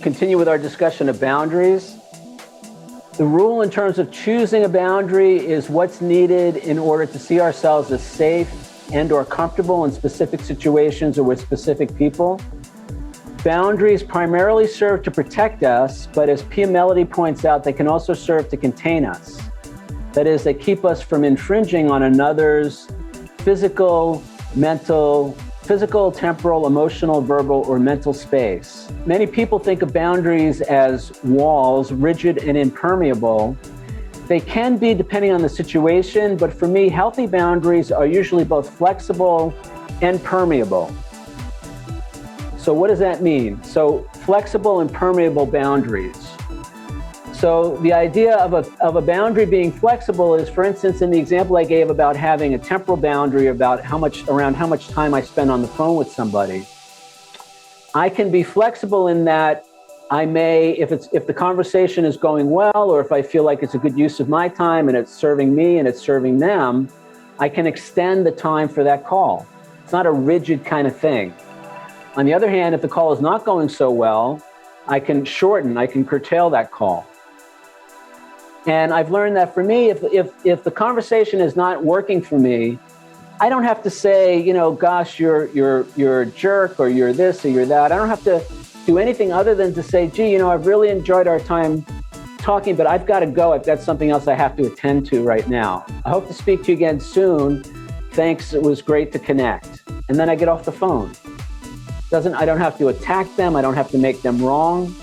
continue with our discussion of boundaries. The rule in terms of choosing a boundary is what's needed in order to see ourselves as safe and or comfortable in specific situations or with specific people. Boundaries primarily serve to protect us, but as Pia Melody points out, they can also serve to contain us. That is, they keep us from infringing on another's physical, temporal, emotional, verbal, or mental space. Many people think of boundaries as walls, rigid and impermeable. They can be depending on the situation, but for me, healthy boundaries are usually both flexible and permeable. So what does that mean? So flexible and permeable boundaries. So the idea of a boundary being flexible is, for instance, in the example I gave about having a temporal boundary about around how much time I spend on the phone with somebody. I can be flexible in that I may, if the conversation is going well, or if I feel like it's a good use of my time and it's serving me and it's serving them, I can extend the time for that call. It's not a rigid kind of thing. On the other hand, if the call is not going so well, I can curtail that call. And I've learned that for me, if the conversation is not working for me, I don't have to say, gosh, you're a jerk, or you're this or you're that. I don't have to do anything other than to say, gee, I've really enjoyed our time talking, but I've got to go. I've got something else I have to attend to right now. I hope to speak to you again soon. Thanks, it was great to connect. And then I get off the phone. I don't have to attack them. I don't have to make them wrong.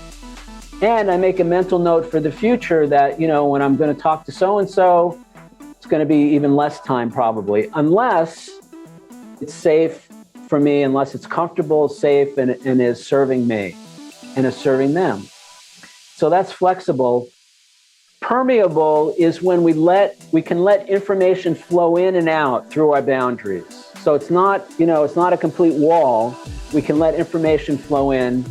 And I make a mental note for the future that, when I'm going to talk to so-and-so, it's going to be even less time probably, unless it's safe for me, unless it's comfortable, safe, and is serving me and is serving them. So that's flexible. Permeable is when we can let information flow in and out through our boundaries. So it's not a complete wall. We can let information flow in.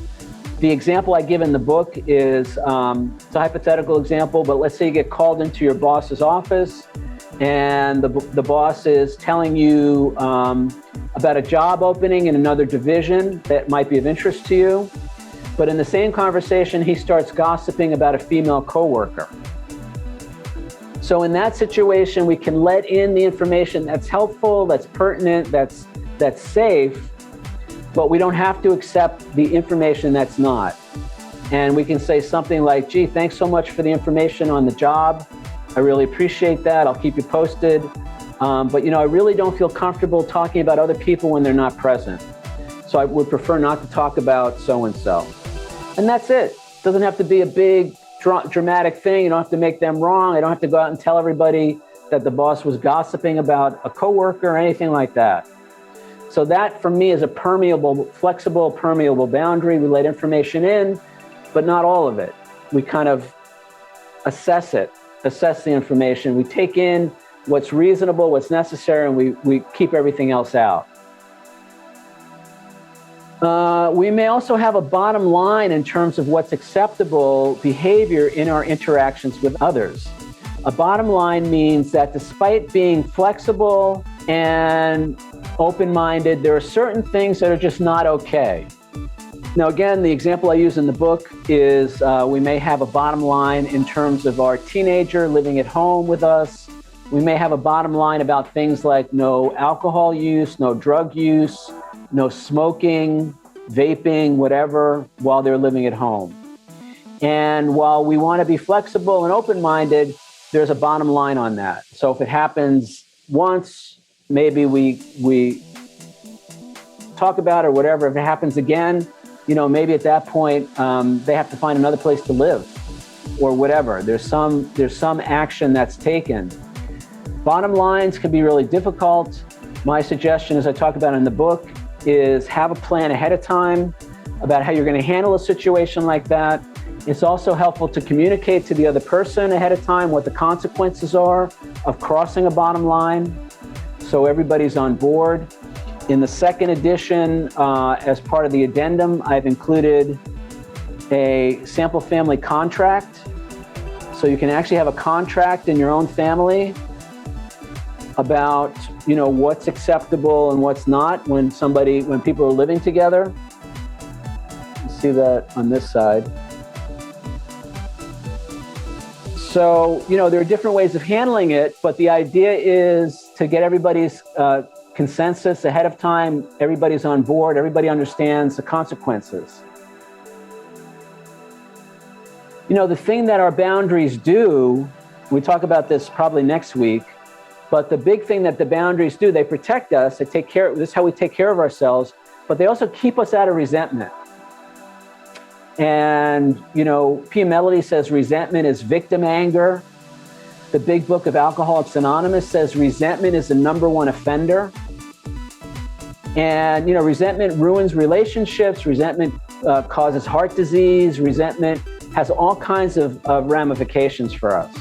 The example I give in the book is, it's a hypothetical example, but let's say you get called into your boss's office and the boss is telling you about a job opening in another division that might be of interest to you. But in the same conversation, he starts gossiping about a female coworker. So in that situation, we can let in the information that's helpful, that's pertinent, that's safe, but we don't have to accept the information that's not. And we can say something like, gee, thanks so much for the information on the job. I really appreciate that. I'll keep you posted. But I really don't feel comfortable talking about other people when they're not present. So I would prefer not to talk about so-and-so. And that's it. It doesn't have to be a big dramatic thing. You don't have to make them wrong. I don't have to go out and tell everybody that the boss was gossiping about a coworker or anything like that. So that, for me, is a flexible, permeable boundary. We let information in, but not all of it. We kind of assess the information. We take in what's reasonable, what's necessary, and we keep everything else out. We may also have a bottom line in terms of what's acceptable behavior in our interactions with others. A bottom line means that despite being flexible and open-minded, there are certain things that are just not okay. Now, again, the example I use in the book is we may have a bottom line in terms of our teenager living at home with us. We may have a bottom line about things like no alcohol use, no drug use, no smoking, vaping, whatever, while they're living at home. And while we want to be flexible and open-minded, there's a bottom line on that. So if it happens once, maybe we talk about it or whatever. If it happens again, maybe at that point they have to find another place to live or whatever. There's some action that's taken. Bottom lines can be really difficult. My suggestion, as I talk about in the book, is have a plan ahead of time about how you're going to handle a situation like that. It's also helpful to communicate to the other person ahead of time what the consequences are of crossing a bottom line, so everybody's on board. In the second edition, as part of the addendum, I've included a sample family contract. So you can actually have a contract in your own family about, what's acceptable and what's not when people are living together. see that on this side. So, there are different ways of handling it, but the idea is to get everybody's consensus ahead of time. Everybody's on board. Everybody understands the consequences. The thing that our boundaries do, we talk about this probably next week, but the big thing that the boundaries do, they protect us, they take care, this is how we take care of ourselves, but they also keep us out of resentment. And, Pia Mellody says resentment is victim anger. The Big Book of Alcoholics Anonymous says resentment is the #1 offender. And, resentment ruins relationships, resentment causes heart disease, resentment has all kinds of ramifications for us.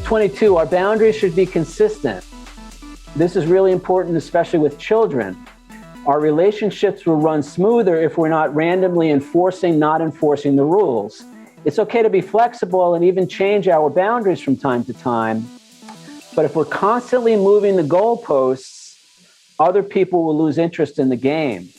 22, our boundaries should be consistent. This is really important, especially with children. Our relationships will run smoother if we're not randomly not enforcing the rules. It's okay to be flexible and even change our boundaries from time to time. But if we're constantly moving the goalposts, other people will lose interest in the game.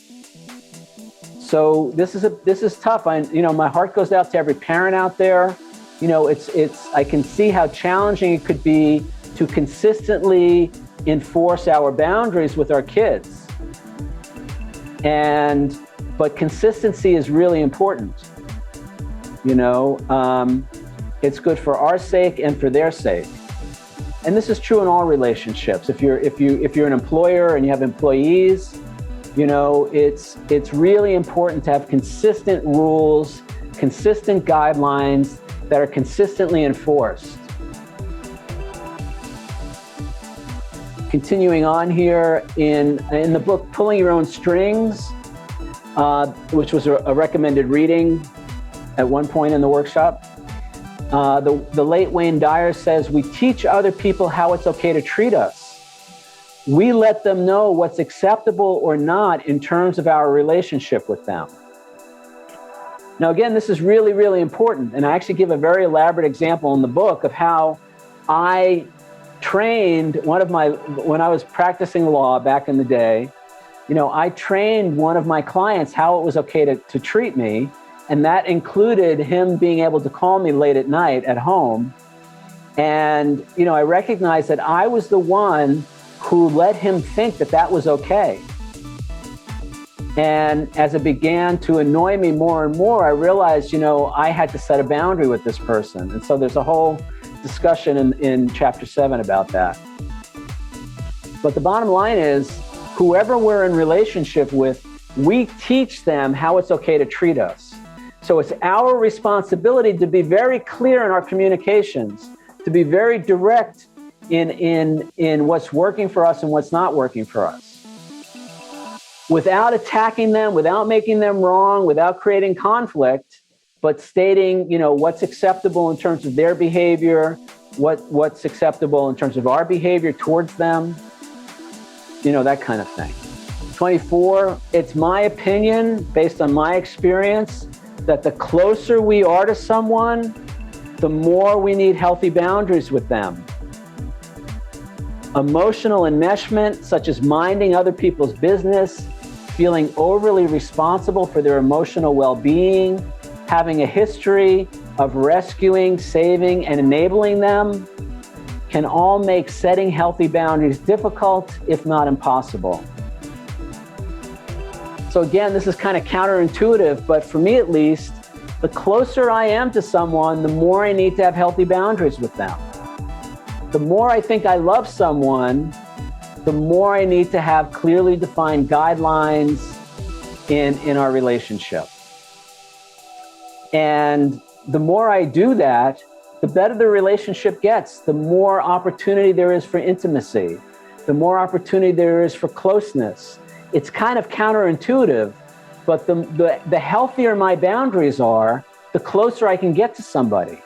So this is tough. My heart goes out to every parent out there. I can see how challenging it could be to consistently enforce our boundaries with our kids. But consistency is really important. It's good for our sake and for their sake. And this is true in all relationships. If you're an employer and you have employees, it's really important to have consistent rules, consistent guidelines that are consistently enforced. Continuing on here in the book, Pulling Your Own Strings, which was a recommended reading at one point in the workshop, the late Wayne Dyer says, we teach other people how it's okay to treat us. We let them know what's acceptable or not in terms of our relationship with them. Now, again, this is really, really important. And I actually give a very elaborate example in the book of how I trained when I was practicing law back in the day, I trained one of my clients how it was okay to treat me. And that included him being able to call me late at night at home. And, I recognized that I was the one who let him think that was okay. And as it began to annoy me more and more, I realized, I had to set a boundary with this person. And so there's a whole discussion in chapter 7 about that. But the bottom line is, whoever we're in relationship with, we teach them how it's okay to treat us. So it's our responsibility to be very clear in our communications, to be very direct in what's working for us and what's not working for us. Without attacking them, without making them wrong, without creating conflict, but stating, what's acceptable in terms of their behavior, what's acceptable in terms of our behavior towards them, that kind of thing. 24, it's my opinion, based on my experience, that the closer we are to someone, the more we need healthy boundaries with them. Emotional enmeshment, such as minding other people's business, feeling overly responsible for their emotional well-being, having a history of rescuing, saving, and enabling them, can all make setting healthy boundaries difficult, if not impossible. So again, this is kind of counterintuitive, but for me at least, the closer I am to someone, the more I need to have healthy boundaries with them. The more I think I love someone, the more I need to have clearly defined guidelines in our relationship. And the more I do that, the better the relationship gets, the more opportunity there is for intimacy, the more opportunity there is for closeness. It's kind of counterintuitive, but the healthier my boundaries are, the closer I can get to somebody.